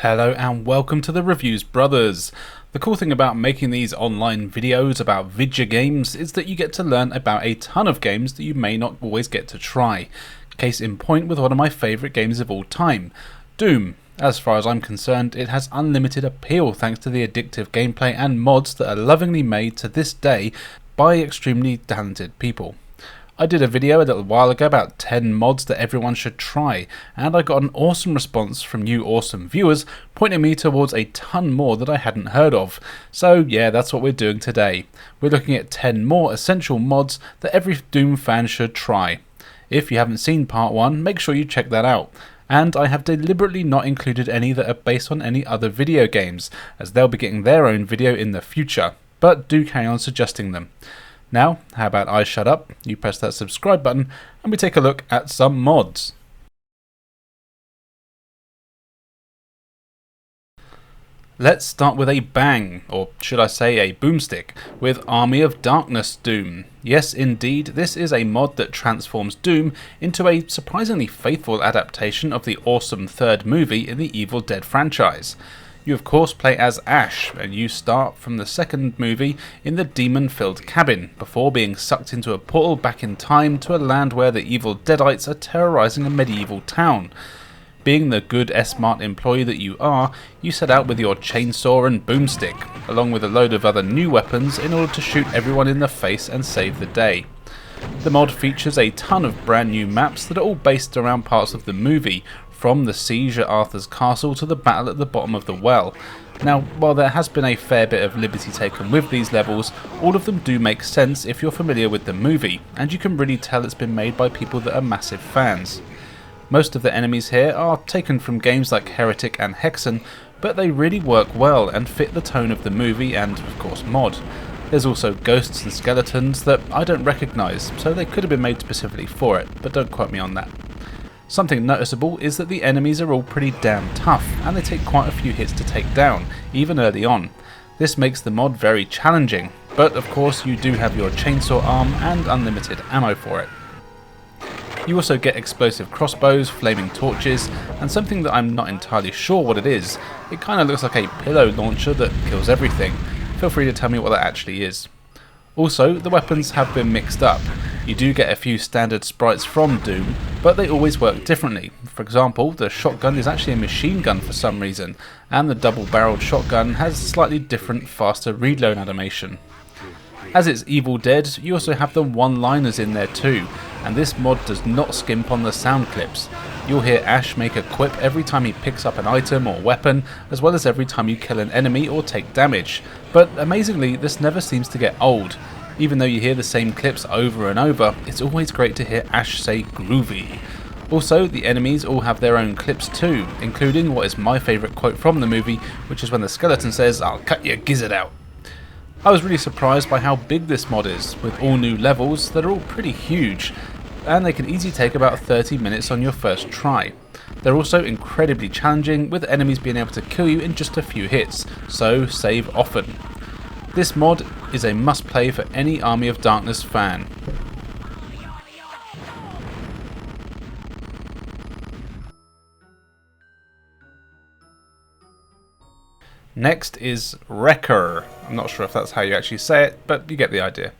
Hello and welcome to the Reviews Brothers. The cool thing about making these online videos about video games is that you get to learn about a ton of games that you may not always get to try. Case in point with one of my favourite games of all time, Doom. As far as I'm concerned, it has unlimited appeal thanks to the addictive gameplay and mods that are lovingly made to this day by extremely talented people. I did a video a little while ago about 10 mods that everyone should try, and I got an awesome response from you awesome viewers pointing me towards a ton more that I hadn't heard of. So yeah, that's what we're doing today. We're looking at 10 more essential mods that every Doom fan should try. If you haven't seen part 1, make sure you check that out. And I have deliberately not included any that are based on any other video games, as they'll be getting their own video in the future, but do carry on suggesting them. Now, how about I shut up, you press that subscribe button, and we take a look at some mods. Let's start with a bang, or should I say a boomstick, with Army of Darkness Doom. Yes indeed, this is a mod that transforms Doom into a surprisingly faithful adaptation of the awesome third movie in the Evil Dead franchise. You of course play as Ash, and you start from the second movie in the demon-filled cabin, before being sucked into a portal back in time to a land where the evil Deadites are terrorising a medieval town. Being the good S-Mart employee that you are, you set out with your chainsaw and boomstick, along with a load of other new weapons in order to shoot everyone in the face and save the day. The mod features a ton of brand new maps that are all based around parts of the movie, from the siege at Arthur's castle to the battle at the bottom of the well. Now, while there has been a fair bit of liberty taken with these levels, all of them do make sense if you're familiar with the movie, and you can really tell it's been made by people that are massive fans. Most of the enemies here are taken from games like Heretic and Hexen, but they really work well and fit the tone of the movie and, of course, mod. There's also ghosts and skeletons that I don't recognise, so they could have been made specifically for it, but don't quote me on that. Something noticeable is that the enemies are all pretty damn tough, and they take quite a few hits to take down, even early on. This makes the mod very challenging, but of course you do have your chainsaw arm and unlimited ammo for it. You also get explosive crossbows, flaming torches, and something that I'm not entirely sure what it is. It kind of looks like a pillow launcher that kills everything. Feel free to tell me what that actually is. Also, the weapons have been mixed up. You do get a few standard sprites from Doom, but they always work differently. For example, the shotgun is actually a machine gun for some reason, and the double-barreled shotgun has slightly different, faster reload animation. As it's Evil Dead, you also have the one-liners in there too, and this mod does not skimp on the sound clips. You'll hear Ash make a quip every time he picks up an item or weapon, as well as every time you kill an enemy or take damage. But amazingly, this never seems to get old. Even though you hear the same clips over and over, it's always great to hear Ash say groovy. Also, the enemies all have their own clips too, including what is my favourite quote from the movie, which is when the skeleton says, "I'll cut your gizzard out." I was really surprised by how big this mod is, with all new levels that are all pretty huge, and they can easily take about 30 minutes on your first try. They're also incredibly challenging, with enemies being able to kill you in just a few hits, so save often. This mod is a must-play for any Army of Darkness fan. Next is REKKR. I'm not sure if that's how you actually say it, but you get the idea.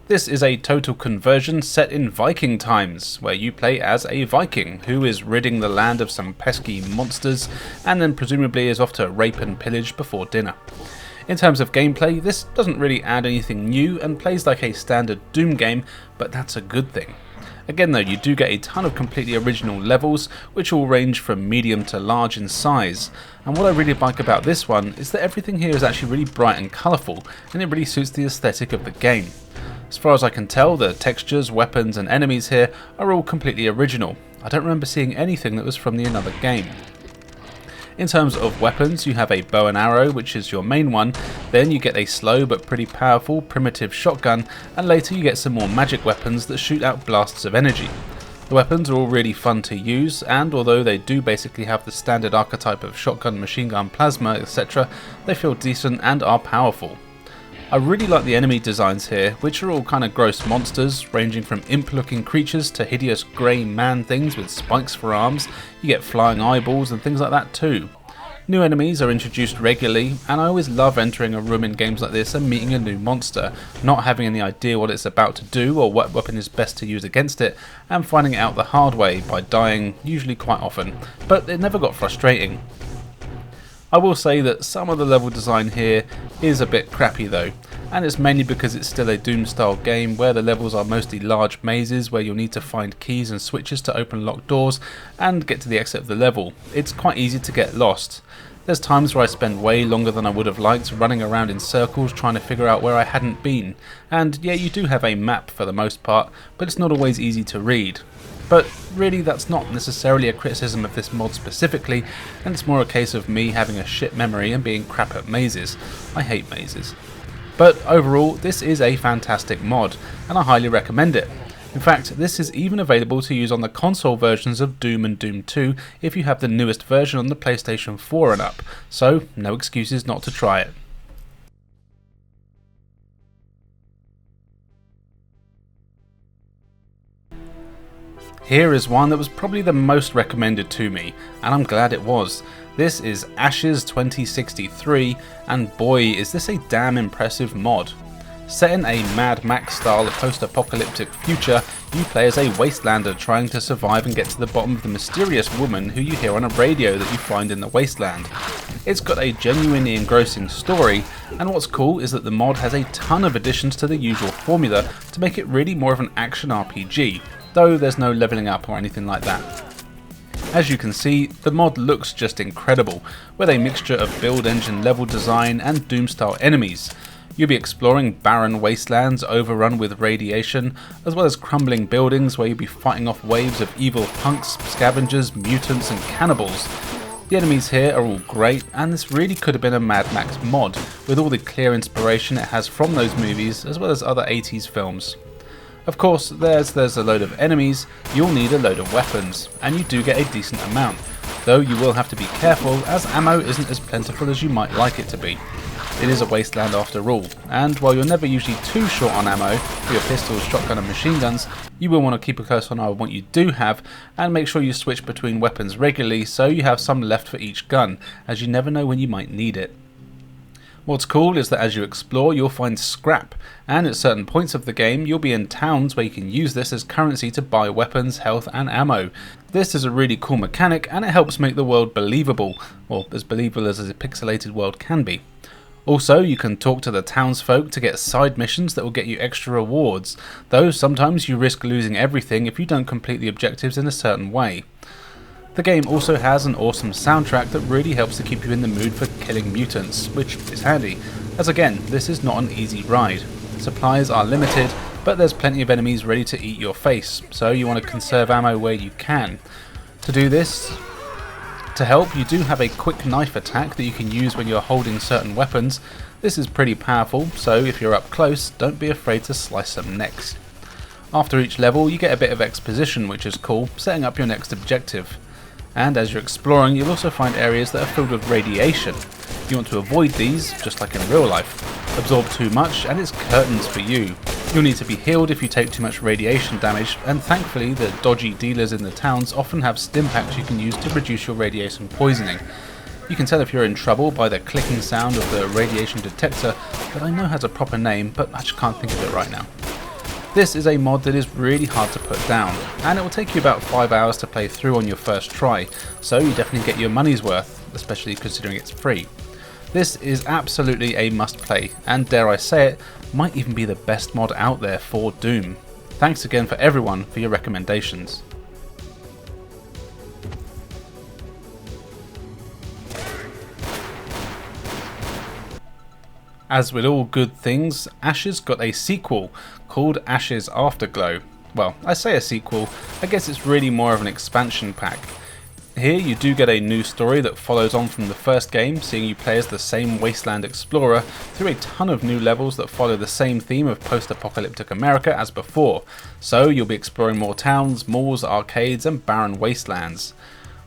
This is a total conversion set in Viking times, where you play as a Viking who is ridding the land of some pesky monsters and then presumably is off to rape and pillage before dinner. In terms of gameplay, this doesn't really add anything new and plays like a standard Doom game, but that's a good thing. Again though, you do get a ton of completely original levels, which all range from medium to large in size, and what I really like about this one is that everything here is actually really bright and colourful, and it really suits the aesthetic of the game. As far as I can tell, the textures, weapons and enemies here are all completely original. I don't remember seeing anything that was from another game. In terms of weapons, you have a bow and arrow, which is your main one, then you get a slow but pretty powerful primitive shotgun, and later you get some more magic weapons that shoot out blasts of energy. The weapons are all really fun to use, and although they do basically have the standard archetype of shotgun, machine gun, plasma, etc., they feel decent and are powerful. I really like the enemy designs here, which are all kind of gross monsters, ranging from imp-looking creatures to hideous grey man things with spikes for arms. You get flying eyeballs and things like that too. New enemies are introduced regularly, and I always love entering a room in games like this and meeting a new monster, not having any idea what it's about to do or what weapon is best to use against it, and finding it out the hard way by dying, usually quite often, but it never got frustrating. I will say that some of the level design here is a bit crappy though, and it's mainly because it's still a Doom style game where the levels are mostly large mazes where you'll need to find keys and switches to open locked doors and get to the exit of the level. It's quite easy to get lost. There's times where I spend way longer than I would have liked running around in circles trying to figure out where I hadn't been, and yeah, you do have a map for the most part, but it's not always easy to read. But really, that's not necessarily a criticism of this mod specifically, and it's more a case of me having a shit memory and being crap at mazes. I hate mazes. But overall, this is a fantastic mod, and I highly recommend it. In fact, this is even available to use on the console versions of Doom and Doom 2 if you have the newest version on the PlayStation 4 and up, so no excuses not to try it. Here is one that was probably the most recommended to me, and I'm glad it was. This is Ashes 2063, and boy is this a damn impressive mod. Set in a Mad Max style post-apocalyptic future, you play as a wastelander trying to survive and get to the bottom of the mysterious woman who you hear on a radio that you find in the wasteland. It's got a genuinely engrossing story, and what's cool is that the mod has a ton of additions to the usual formula to make it really more of an action RPG, though there's no leveling up or anything like that. As you can see, the mod looks just incredible, with a mixture of build engine level design and Doom style enemies. You'll be exploring barren wastelands overrun with radiation, as well as crumbling buildings where you'll be fighting off waves of evil punks, scavengers, mutants and cannibals. The enemies here are all great, and this really could have been a Mad Max mod, with all the clear inspiration it has from those movies as well as other 80s films. Of course, there's a load of enemies, you'll need a load of weapons, and you do get a decent amount, though you will have to be careful as ammo isn't as plentiful as you might like it to be. It is a wasteland after all, and while you're never usually too short on ammo for your pistols, shotgun and machine guns, you will want to keep a close eye on what you do have and make sure you switch between weapons regularly so you have some left for each gun, as you never know when you might need it. What's cool is that as you explore you'll find scrap, and at certain points of the game you'll be in towns where you can use this as currency to buy weapons, health and ammo. This is a really cool mechanic and it helps make the world believable, or as believable as a pixelated world can be. Also, you can talk to the townsfolk to get side missions that will get you extra rewards, though sometimes you risk losing everything if you don't complete the objectives in a certain way. The game also has an awesome soundtrack that really helps to keep you in the mood for killing mutants, which is handy, as again, this is not an easy ride. Supplies are limited, but there's plenty of enemies ready to eat your face, so you want to conserve ammo where you can. To do this, to help, you do have a quick knife attack that you can use when you're holding certain weapons. This is pretty powerful, so if you're up close, don't be afraid to slice some necks. After each level, you get a bit of exposition, which is cool, setting up your next objective. And as you're exploring, you'll also find areas that are filled with radiation. You want to avoid these, just like in real life. Absorb too much, and it's curtains for you. You'll need to be healed if you take too much radiation damage, and thankfully the dodgy dealers in the towns often have stim packs you can use to reduce your radiation poisoning. You can tell if you're in trouble by the clicking sound of the radiation detector that I know has a proper name, but I just can't think of it right now. This is a mod that is really hard to put down, and it will take you about 5 hours to play through on your first try, so you definitely get your money's worth, especially considering it's free. This is absolutely a must play, and dare I say it, might even be the best mod out there for Doom. Thanks again for everyone for your recommendations. As with all good things, Ashes got a sequel called Ashes Afterglow. Well, I say a sequel, I guess it's really more of an expansion pack. Here you do get a new story that follows on from the first game, seeing you play as the same wasteland explorer through a ton of new levels that follow the same theme of post-apocalyptic America as before. So you'll be exploring more towns, malls, arcades and barren wastelands.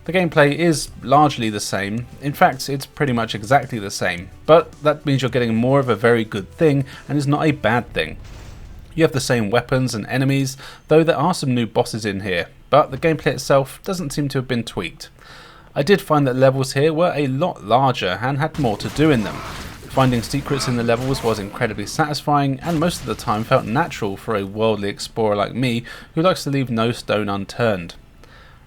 The gameplay is largely the same, in fact it's pretty much exactly the same, but that means you're getting more of a very good thing and is not a bad thing. You have the same weapons and enemies, though there are some new bosses in here, but the gameplay itself doesn't seem to have been tweaked. I did find that levels here were a lot larger and had more to do in them. Finding secrets in the levels was incredibly satisfying and most of the time felt natural for a worldly explorer like me who likes to leave no stone unturned.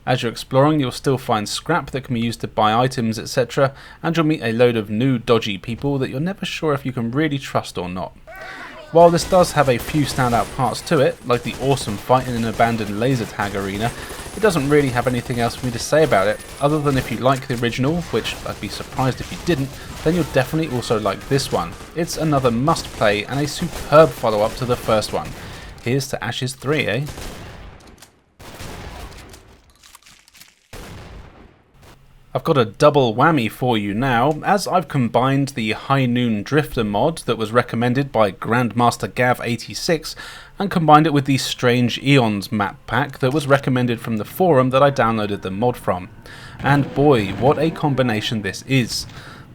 As you're exploring, you'll still find scrap that can be used to buy items, etc., and you'll meet a load of new dodgy people that you're never sure if you can really trust or not. While this does have a few standout parts to it, like the awesome fight in an abandoned laser tag arena, it doesn't really have anything else for me to say about it, other than if you like the original, which I'd be surprised if you didn't, then you'll definitely also like this one. It's another must play and a superb follow up to the first one. Here's to Ashes 3, eh? I've got a double whammy for you now, as I've combined the High Noon Drifter mod that was recommended by Grandmaster Gav86 and combined it with the Strange Aeons map pack that was recommended from the forum that I downloaded the mod from. And boy, what a combination this is.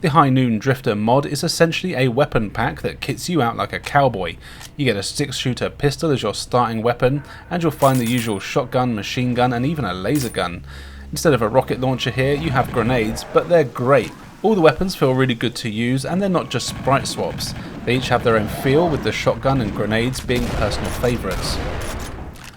The High Noon Drifter mod is essentially a weapon pack that kits you out like a cowboy. You get a 6-shooter pistol as your starting weapon, and you'll find the usual shotgun, machine gun and even a laser gun. Instead of a rocket launcher here, you have grenades, but they're great. All the weapons feel really good to use, and they're not just sprite swaps. They each have their own feel, with the shotgun and grenades being personal favourites.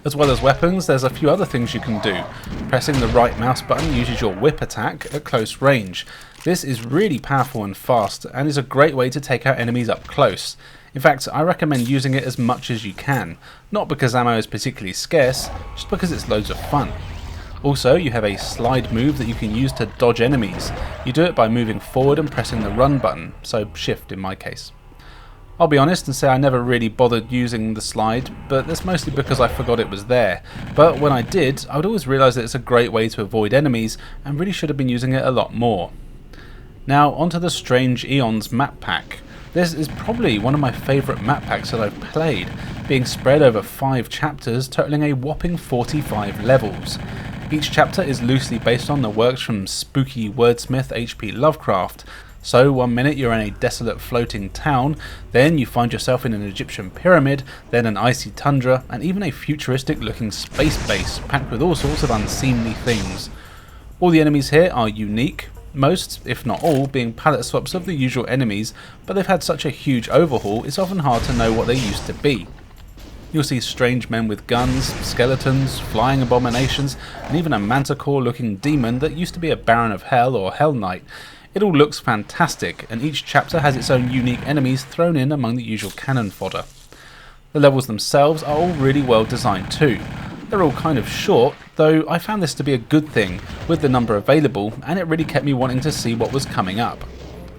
As well as weapons, there's a few other things you can do. Pressing the right mouse button uses your whip attack at close range. This is really powerful and fast, and is a great way to take out enemies up close. In fact, I recommend using it as much as you can, not because ammo is particularly scarce, just because it's loads of fun. Also, you have a slide move that you can use to dodge enemies. You do it by moving forward and pressing the run button, so shift in my case. I'll be honest and say I never really bothered using the slide, but that's mostly because I forgot it was there. But when I did, I would always realise that it's a great way to avoid enemies, and really should have been using it a lot more. Now onto the Strange Aeons map pack. This is probably one of my favourite map packs that I've played, being spread over 5 chapters totalling a whopping 45 levels. Each chapter is loosely based on the works from spooky wordsmith H.P. Lovecraft. So one minute you're in a desolate floating town, then you find yourself in an Egyptian pyramid, then an icy tundra, and even a futuristic looking space base packed with all sorts of unseemly things. All the enemies here are unique, most, if not all, being palette swaps of the usual enemies, but they've had such a huge overhaul it's often hard to know what they used to be. You'll see strange men with guns, skeletons, flying abominations, and even a manticore looking demon that used to be a Baron of Hell or Hell Knight. It all looks fantastic, and each chapter has its own unique enemies thrown in among the usual cannon fodder. The levels themselves are all really well designed too. They're all kind of short, though I found this to be a good thing with the number available, and it really kept me wanting to see what was coming up.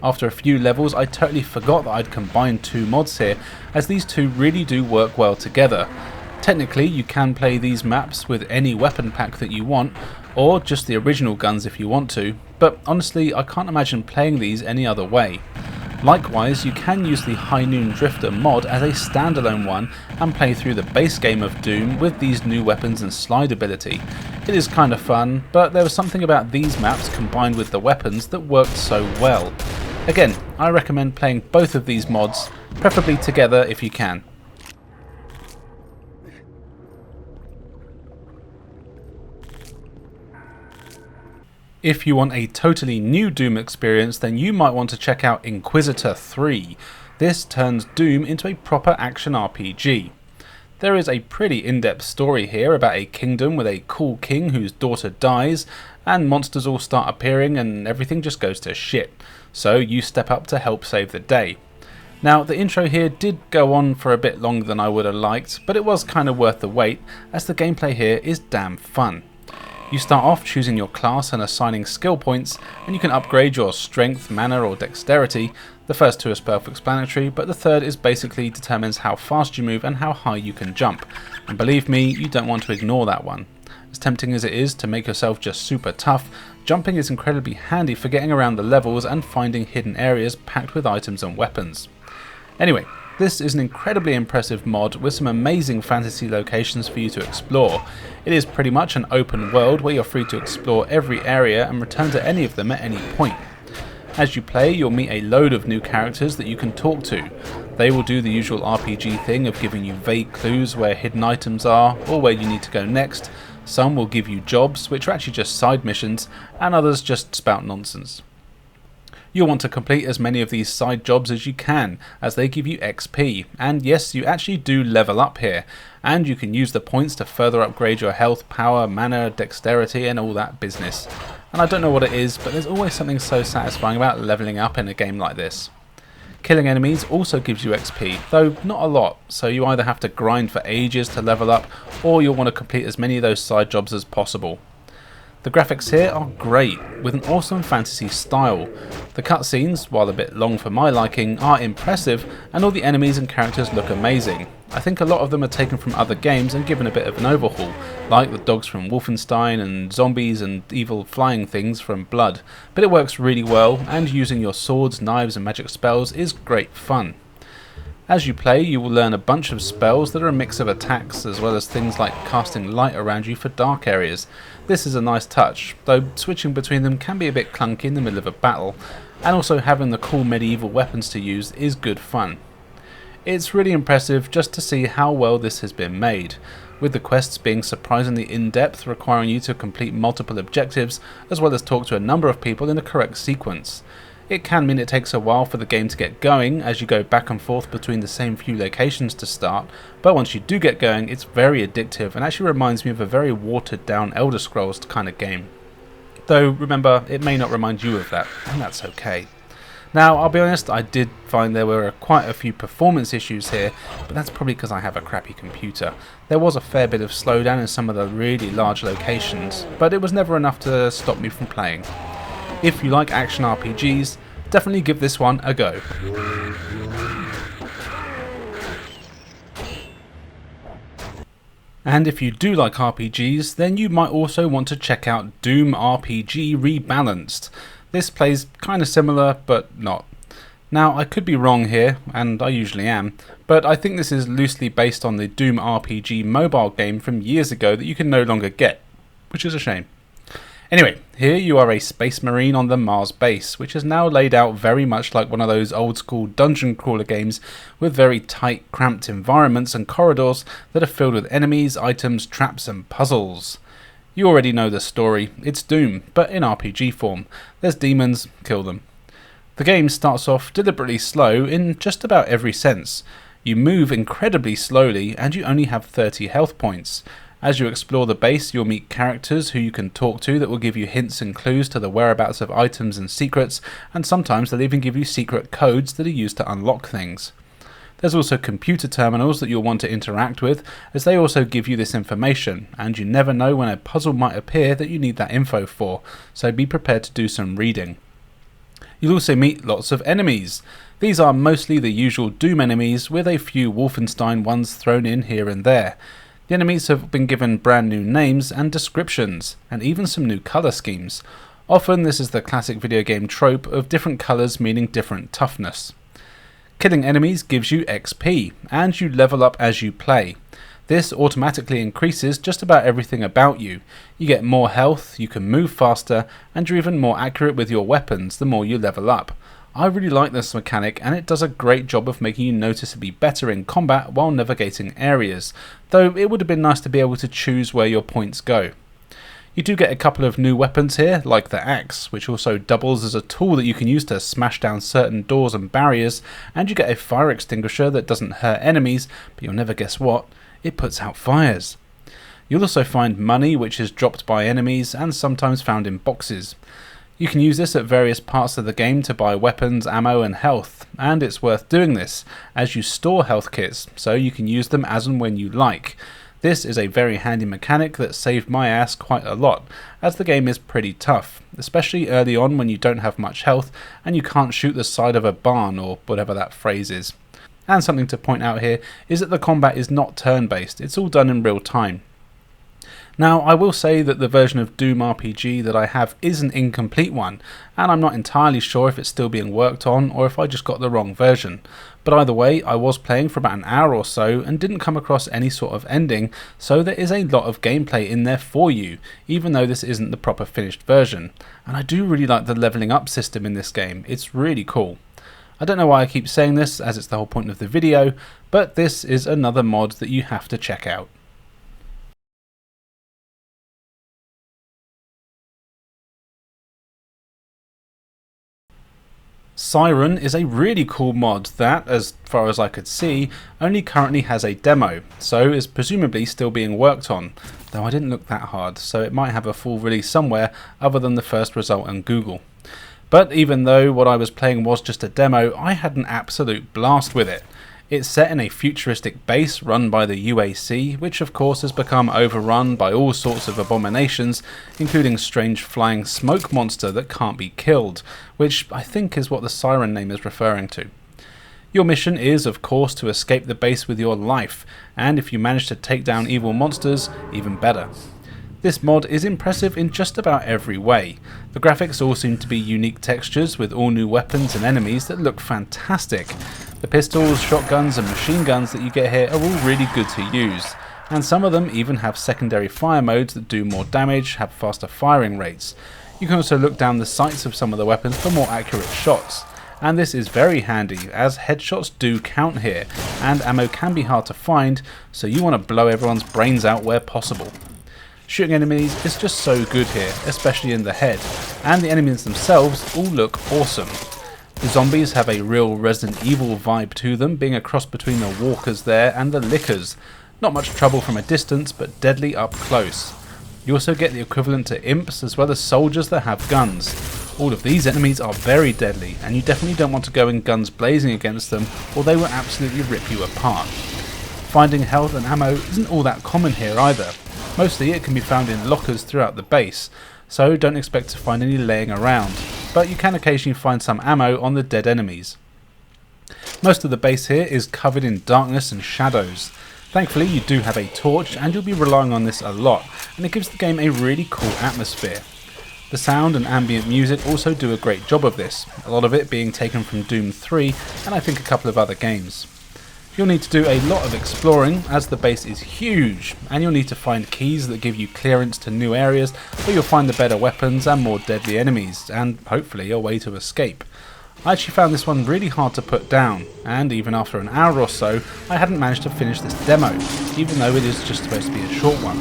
After a few levels I totally forgot that I'd combined 2 mods here, as these two really do work well together. Technically you can play these maps with any weapon pack that you want, or just the original guns if you want to, but honestly I can't imagine playing these any other way. Likewise, you can use the High Noon Drifter mod as a standalone one and play through the base game of Doom with these new weapons and slide ability. It is kind of fun, but there was something about these maps combined with the weapons that worked so well. Again, I recommend playing both of these mods, preferably together if you can. If you want a totally new Doom experience, then you might want to check out Inquisitor 3. This turns Doom into a proper action RPG. There is a pretty in-depth story here about a kingdom with a cool king whose daughter dies, and monsters all start appearing and everything just goes to shit. So you step up to help save the day. Now the intro here did go on for a bit longer than I would have liked, but it was kind of worth the wait, as the gameplay here is damn fun. You start off choosing your class and assigning skill points, and you can upgrade your strength, mana or dexterity. The first 2 are self-explanatory, but the third is basically determines how fast you move and how high you can jump. And believe me, you don't want to ignore that one. As tempting as it is to make yourself just super tough, jumping is incredibly handy for getting around the levels and finding hidden areas packed with items and weapons. Anyway, this is an incredibly impressive mod with some amazing fantasy locations for you to explore. It is pretty much an open world where you're free to explore every area and return to any of them at any point. As you play, you'll meet a load of new characters that you can talk to. They will do the usual RPG thing of giving you vague clues where hidden items are or where you need to go next, Some will give you jobs, which are actually just side missions, and others just spout nonsense. You'll want to complete as many of these side jobs as you can, as they give you XP, and yes, you actually do level up here, and you can use the points to further upgrade your health, power, mana, dexterity, and all that business. And I don't know what it is, but there's always something so satisfying about leveling up in a game like this. Killing enemies also gives you XP, though not a lot, so you either have to grind for ages to level up, or you'll want to complete as many of those side jobs as possible. The graphics here are great, with an awesome fantasy style. The cutscenes, while a bit long for my liking, are impressive, and all the enemies and characters look amazing. I think a lot of them are taken from other games and given a bit of an overhaul, like the dogs from Wolfenstein and zombies and evil flying things from Blood, but it works really well, and using your swords, knives and magic spells is great fun. As you play, you will learn a bunch of spells that are a mix of attacks, as well as things like casting light around you for dark areas. This is a nice touch, though switching between them can be a bit clunky in the middle of a battle, and also having the cool medieval weapons to use is good fun. It's really impressive just to see how well this has been made, with the quests being surprisingly in-depth, requiring you to complete multiple objectives, as well as talk to a number of people in the correct sequence. It can mean it takes a while for the game to get going, as you go back and forth between the same few locations to start, but once you do get going, it's very addictive and actually reminds me of a very watered down Elder Scrolls kind of game. Though remember, it may not remind you of that, and that's okay. Now, I'll be honest, I did find there were quite a few performance issues here, but that's probably because I have a crappy computer. There was a fair bit of slowdown in some of the really large locations, but it was never enough to stop me from playing. If you like action RPGs, definitely give this one a go. And if you do like RPGs, then you might also want to check out Doom RPG Rebalanced. This plays kinda similar, but not. Now, I could be wrong here, and I usually am, but I think this is loosely based on the Doom RPG mobile game from years ago that you can no longer get, which is a shame. Anyway, here you are a space marine on the Mars base, which is now laid out very much like one of those old school dungeon crawler games with very tight, cramped environments and corridors that are filled with enemies, items, traps and puzzles. You already know the story, it's Doom, but in RPG form. There's demons, kill them. The game starts off deliberately slow in just about every sense. You move incredibly slowly and you only have 30 health points. As you explore the base, you'll meet characters who you can talk to that will give you hints and clues to the whereabouts of items and secrets, and sometimes they'll even give you secret codes that are used to unlock things. There's also computer terminals that you'll want to interact with, as they also give you this information, and you never know when a puzzle might appear that you need that info for, so be prepared to do some reading. You'll also meet lots of enemies. These are mostly the usual Doom enemies, with a few Wolfenstein ones thrown in here and there. The enemies have been given brand new names and descriptions, and even some new colour schemes. Often this is the classic video game trope of different colours meaning different toughness. Killing enemies gives you XP, and you level up as you play. This automatically increases just about everything about you. You get more health, you can move faster, and you're even more accurate with your weapons the more you level up. I really like this mechanic, and it does a great job of making you noticeably better in combat while navigating areas, though it would have been nice to be able to choose where your points go. You do get a couple of new weapons here, like the axe, which also doubles as a tool that you can use to smash down certain doors and barriers, and you get a fire extinguisher that doesn't hurt enemies, but you'll never guess what, it puts out fires. You'll also find money, which is dropped by enemies and sometimes found in boxes. You can use this at various parts of the game to buy weapons, ammo and health, and it's worth doing this, as you store health kits, so you can use them as and when you like. This is a very handy mechanic that saved my ass quite a lot, as the game is pretty tough, especially early on when you don't have much health and you can't shoot the side of a barn or whatever that phrase is. And something to point out here is that the combat is not turn-based, it's all done in real time. Now, I will say that the version of Doom RPG that I have is an incomplete one, and I'm not entirely sure if it's still being worked on or if I just got the wrong version. But either way, I was playing for about an hour or so and didn't come across any sort of ending, so there is a lot of gameplay in there for you, even though this isn't the proper finished version. And I do really like the leveling up system in this game, it's really cool. I don't know why I keep saying this, as it's the whole point of the video, but this is another mod that you have to check out. Siren is a really cool mod that, as far as I could see, only currently has a demo, so is presumably still being worked on, though I didn't look that hard, so it might have a full release somewhere other than the first result on Google. But even though what I was playing was just a demo, I had an absolute blast with it. It's set in a futuristic base run by the UAC, which of course has become overrun by all sorts of abominations, including strange flying smoke monster that can't be killed, which I think is what the Siren name is referring to. Your mission is, of course, to escape the base with your life, and if you manage to take down evil monsters, even better. This mod is impressive in just about every way. The graphics all seem to be unique textures with all new weapons and enemies that look fantastic. The pistols, shotguns and machine guns that you get here are all really good to use, and some of them even have secondary fire modes that do more damage, have faster firing rates. You can also look down the sights of some of the weapons for more accurate shots. And this is very handy, as headshots do count here, and ammo can be hard to find, so you want to blow everyone's brains out where possible. Shooting enemies is just so good here, especially in the head, and the enemies themselves all look awesome. The zombies have a real Resident Evil vibe to them, being a cross between the walkers there and the lickers. Not much trouble from a distance, but deadly up close. You also get the equivalent to imps, as well as soldiers that have guns. All of these enemies are very deadly, and you definitely don't want to go in guns blazing against them, or they will absolutely rip you apart. Finding health and ammo isn't all that common here either. Mostly it can be found in lockers throughout the base, so don't expect to find any laying around, but you can occasionally find some ammo on the dead enemies. Most of the base here is covered in darkness and shadows. Thankfully you do have a torch, and you'll be relying on this a lot, and it gives the game a really cool atmosphere. The sound and ambient music also do a great job of this, a lot of it being taken from Doom 3 and I think a couple of other games. You'll need to do a lot of exploring, as the base is huge, and you'll need to find keys that give you clearance to new areas where you'll find the better weapons and more deadly enemies, and hopefully a way to escape. I actually found this one really hard to put down, and even after an hour or so I hadn't managed to finish this demo, even though it is just supposed to be a short one.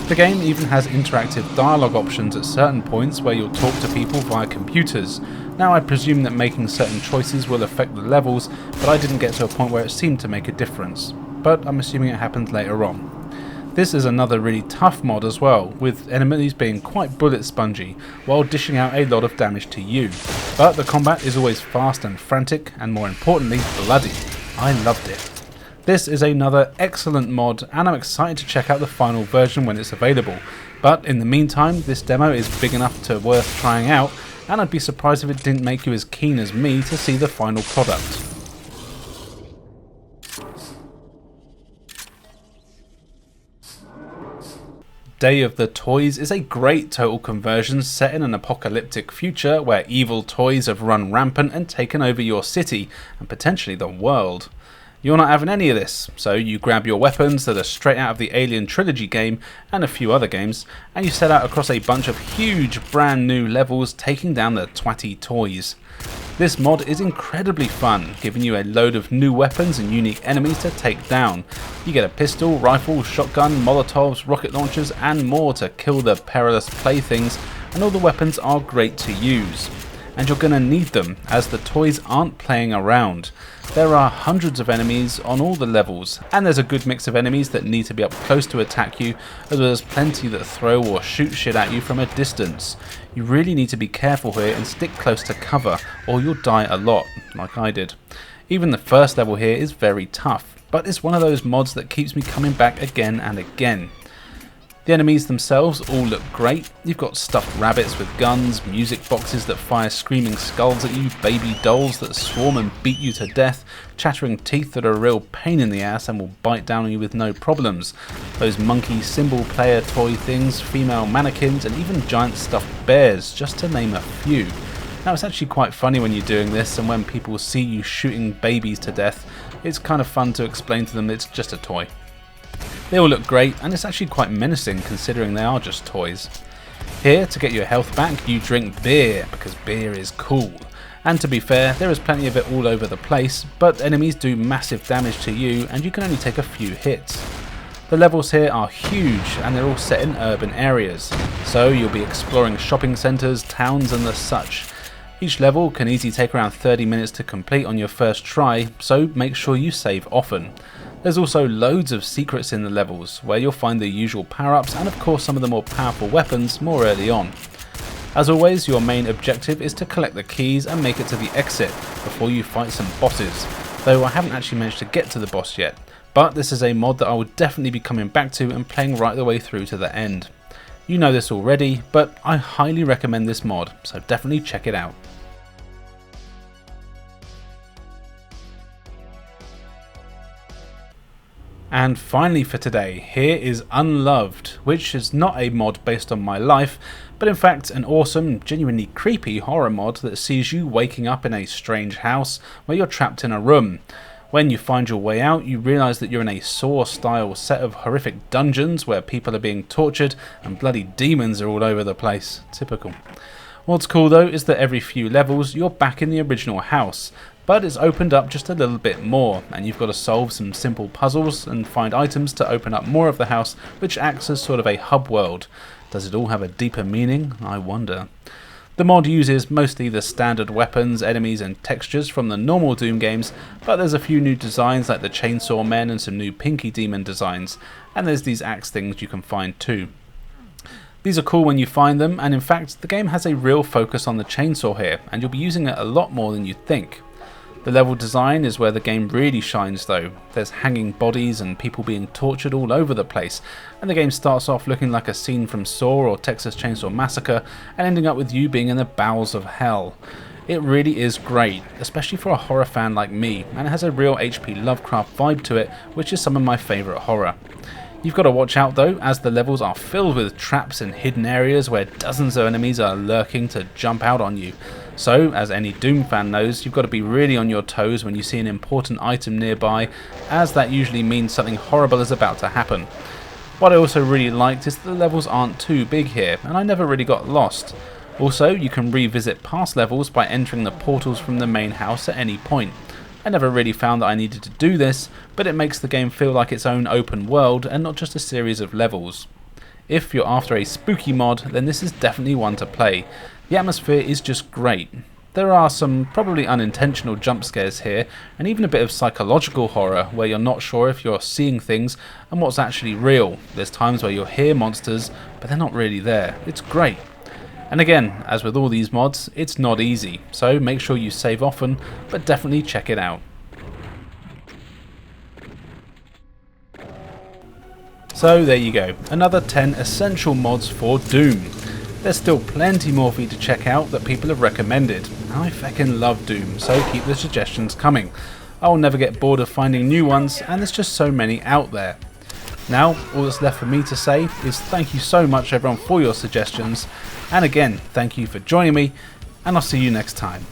The game even has interactive dialogue options at certain points where you'll talk to people via computers. Now I presume that making certain choices will affect the levels, but I didn't get to a point where it seemed to make a difference. But I'm assuming it happens later on. This is another really tough mod as well, with enemies being quite bullet spongy, while dishing out a lot of damage to you. But the combat is always fast and frantic, and more importantly, bloody. I loved it. This is another excellent mod, and I'm excited to check out the final version when it's available. But in the meantime, this demo is big enough to worth trying out, and I'd be surprised if it didn't make you as keen as me to see the final product. Day of the Toys is a great total conversion set in an apocalyptic future where evil toys have run rampant and taken over your city, and potentially the world. You're not having any of this, so you grab your weapons that are straight out of the Alien Trilogy game and a few other games, and you set out across a bunch of huge brand new levels taking down the twatty toys. This mod is incredibly fun, giving you a load of new weapons and unique enemies to take down. You get a pistol, rifle, shotgun, molotovs, rocket launchers and more to kill the perilous playthings, and all the weapons are great to use. And you're gonna need them, as the toys aren't playing around. There are hundreds of enemies on all the levels, and there's a good mix of enemies that need to be up close to attack you, as well as plenty that throw or shoot shit at you from a distance. You really need to be careful here and stick close to cover, or you'll die a lot, like I did. Even the first level here is very tough, but it's one of those mods that keeps me coming back again and again. The enemies themselves all look great. You've got stuffed rabbits with guns, music boxes that fire screaming skulls at you, baby dolls that swarm and beat you to death, chattering teeth that are a real pain in the ass and will bite down on you with no problems, those monkey cymbal player toy things, female mannequins and even giant stuffed bears, just to name a few. Now it's actually quite funny when you're doing this, and when people see you shooting babies to death, it's kind of fun to explain to them it's just a toy. They all look great, and it's actually quite menacing considering they are just toys. Here, to get your health back, you drink beer, because beer is cool. And to be fair, there is plenty of it all over the place, but enemies do massive damage to you, and you can only take a few hits. The levels here are huge, and they're all set in urban areas, so you'll be exploring shopping centres, towns and the such. Each level can easily take around 30 minutes to complete on your first try, so make sure you save often. There's also loads of secrets in the levels, where you'll find the usual power-ups and of course some of the more powerful weapons more early on. As always, your main objective is to collect the keys and make it to the exit before you fight some bosses, though I haven't actually managed to get to the boss yet, but this is a mod that I will definitely be coming back to and playing right the way through to the end. You know this already, but I highly recommend this mod, so definitely check it out. And finally for today, here is Unloved, which is not a mod based on my life, but in fact an awesome, genuinely creepy horror mod that sees you waking up in a strange house where you're trapped in a room. When you find your way out, you realise that you're in a Saw-style set of horrific dungeons where people are being tortured and bloody demons are all over the place. Typical. What's cool though is that every few levels you're back in the original house, but it's opened up just a little bit more, and you've got to solve some simple puzzles and find items to open up more of the house, which acts as sort of a hub world. Does it all have a deeper meaning? I wonder. The mod uses mostly the standard weapons, enemies and textures from the normal Doom games, but there's a few new designs like the Chainsaw Men and some new Pinky Demon designs, and there's these axe things you can find too. These are cool when you find them, and in fact the game has a real focus on the chainsaw here, and you'll be using it a lot more than you'd think. The level design is where the game really shines though. There's hanging bodies and people being tortured all over the place, and the game starts off looking like a scene from Saw or Texas Chainsaw Massacre and ending up with you being in the bowels of hell. It really is great, especially for a horror fan like me, and it has a real H.P. Lovecraft vibe to it, which is some of my favourite horror. You've got to watch out though, as the levels are filled with traps and hidden areas where dozens of enemies are lurking to jump out on you. So, as any Doom fan knows, you've got to be really on your toes when you see an important item nearby, as that usually means something horrible is about to happen. What I also really liked is that the levels aren't too big here, and I never really got lost. Also, you can revisit past levels by entering the portals from the main house at any point. I never really found that I needed to do this, but it makes the game feel like its own open world and not just a series of levels. If you're after a spooky mod, then this is definitely one to play. The atmosphere is just great. There are some probably unintentional jump scares here, and even a bit of psychological horror where you're not sure if you're seeing things and what's actually real. There's times where you'll hear monsters, but they're not really there. It's great. And again, as with all these mods, it's not easy, so make sure you save often, but definitely check it out. So there you go, another 10 essential mods for Doom. There's still plenty more for you to check out that people have recommended. I feckin' love Doom, so keep the suggestions coming. I'll never get bored of finding new ones, and there's just so many out there. Now, all that's left for me to say is thank you so much everyone for your suggestions, and again, thank you for joining me, and I'll see you next time.